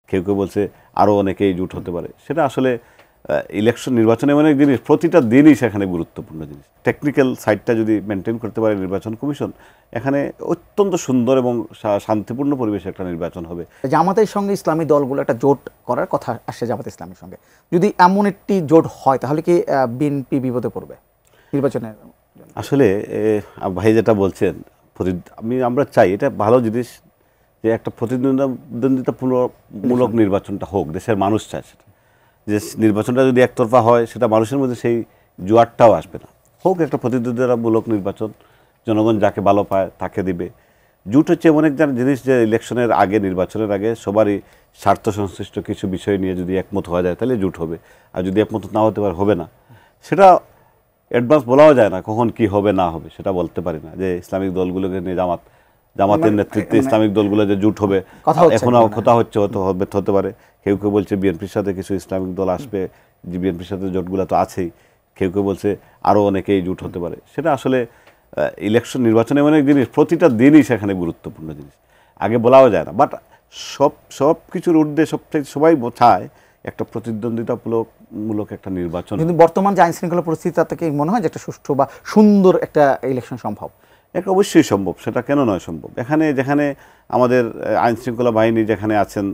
কেউ কেউ বলছে আরও অনেকেই জোট হতে পারে। সেটা আসলে ইলেকশন নির্বাচন এমন এক জিনিস, প্রতিটা দিনই সেখানে গুরুত্বপূর্ণ জিনিস। টেকনিক্যাল সাইডটা যদি মেনটেন করতে পারে নির্বাচন কমিশন, এখানে অত্যন্ত সুন্দর এবং শান্তিপূর্ণ পরিবেশে একটা নির্বাচন হবে। জামাতের সঙ্গে ইসলামী দলগুলো একটা জোট করার কথা আসছে জামাত ইসলামের সঙ্গে, যদি এমন একটি জোট হয় তাহলে কি বিএনপি বিপদে পড়বে নির্বাচনের? আসলে ভাই যেটা বলছেন, আমরা চাই এটা ভালো জিনিস যে একটা প্রতিদ্বন্দ্বিতামূলক নির্বাচনটা হোক, দেশের মানুষ চায় সেটা। যে নির্বাচনটা যদি একতরফা হয় সেটা মানুষের মধ্যে সেই জোয়ারটাও আসবে না। হোক একটা প্রতিদ্বন্দ্বিতামূলক নির্বাচন, জনগণ যাকে ভালো পায় তাকে দিবে। জোট হচ্ছে এমন এক জিনিস যে ইলেকশনের আগে, নির্বাচনের আগে সবারই স্বার্থ সংশ্লিষ্ট কিছু বিষয় নিয়ে যদি একমত হওয়া যায় তাহলে জোট হবে, আর যদি একমত না হতে পারে হবে না। সেটা অ্যাডভান্স বলাও যায় না, কখন কি হবে না হবে সেটা বলতে পারি না। যে ইসলামিক দলগুলোকে নিয়ে জামাতের নেতৃত্বে ইসলামিক দলগুলো যে জোট হবে, এখনও কথা হতে পারে। কেউ কেউ বলছে বিএনপির সাথে কিছু ইসলামিক দল আসবে, যে বিএনপির সাথে জোটগুলো তো আছেই। কেউ কেউ বলছে আরও অনেকেই জোট হতে পারে। সেটা আসলে ইলেকশন নির্বাচন এমন এক জিনিস, প্রতিটা দিনই সেখানে গুরুত্বপূর্ণ জিনিস, আগে বলাও যায় না। বাট সব কিছুর ঊর্ধ্বে সবাই চায় একটা প্রতিদ্বন্দ্বিতামূলক একটা নির্বাচন। কিন্তু বর্তমান যে আইন শৃঙ্খলা পরিস্থিতি থেকে মনে হয় যে একটা সুষ্ঠু বা সুন্দর একটা ইলেকশন সম্ভব? এটা অবশ্যই সম্ভব, সেটা কেন নয় সম্ভব। যেখানে আমাদের আইন শৃঙ্খলা বাহিনী যেখানে আছেন,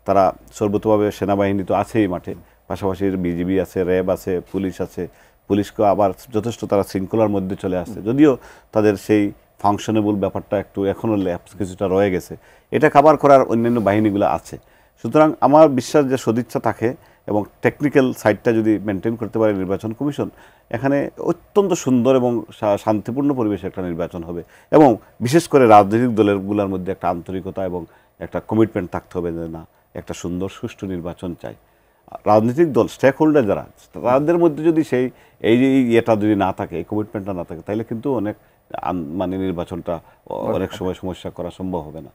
তারা সর্বতভাবে সেনাবাহিনী তো আছেই মাঠে, পাশাপাশি বিজিবি আছে, র্যাব আছে, পুলিশ আছে। পুলিশকে আবার যথেষ্ট তারা শৃঙ্খলার মধ্যে চলে আসছে, যদিও তাদের সেই ফাংশনেবল ব্যাপারটা একটু এখনও ল্যাপস কিছুটা রয়ে গেছে। এটা কাভার করার অন্যান্য বাহিনীগুলো আছে। সুতরাং আমার বিশ্বাস যে সদিচ্ছা থাকে এবং টেকনিক্যাল সাইডটা যদি মেনটেন করতে পারে নির্বাচন কমিশন, এখানে অত্যন্ত সুন্দর এবং শান্তিপূর্ণ পরিবেশে একটা নির্বাচন হবে। এবং বিশেষ করে রাজনৈতিক দলগুলোর মধ্যে একটা আন্তরিকতা এবং একটা কমিটমেন্ট থাকতে হবে যে না, একটা সুন্দর সুষ্ঠু নির্বাচন চাই। রাজনৈতিক দল স্টেক হোল্ডার যারা, তাদের মধ্যে যদি এই ইয়েটা যদি না থাকে, এই কমিটমেন্টটা না থাকে, তাহলে কিন্তু অনেক নির্বাচনটা অনেক সময় সমস্যা করা সম্ভব হবে না।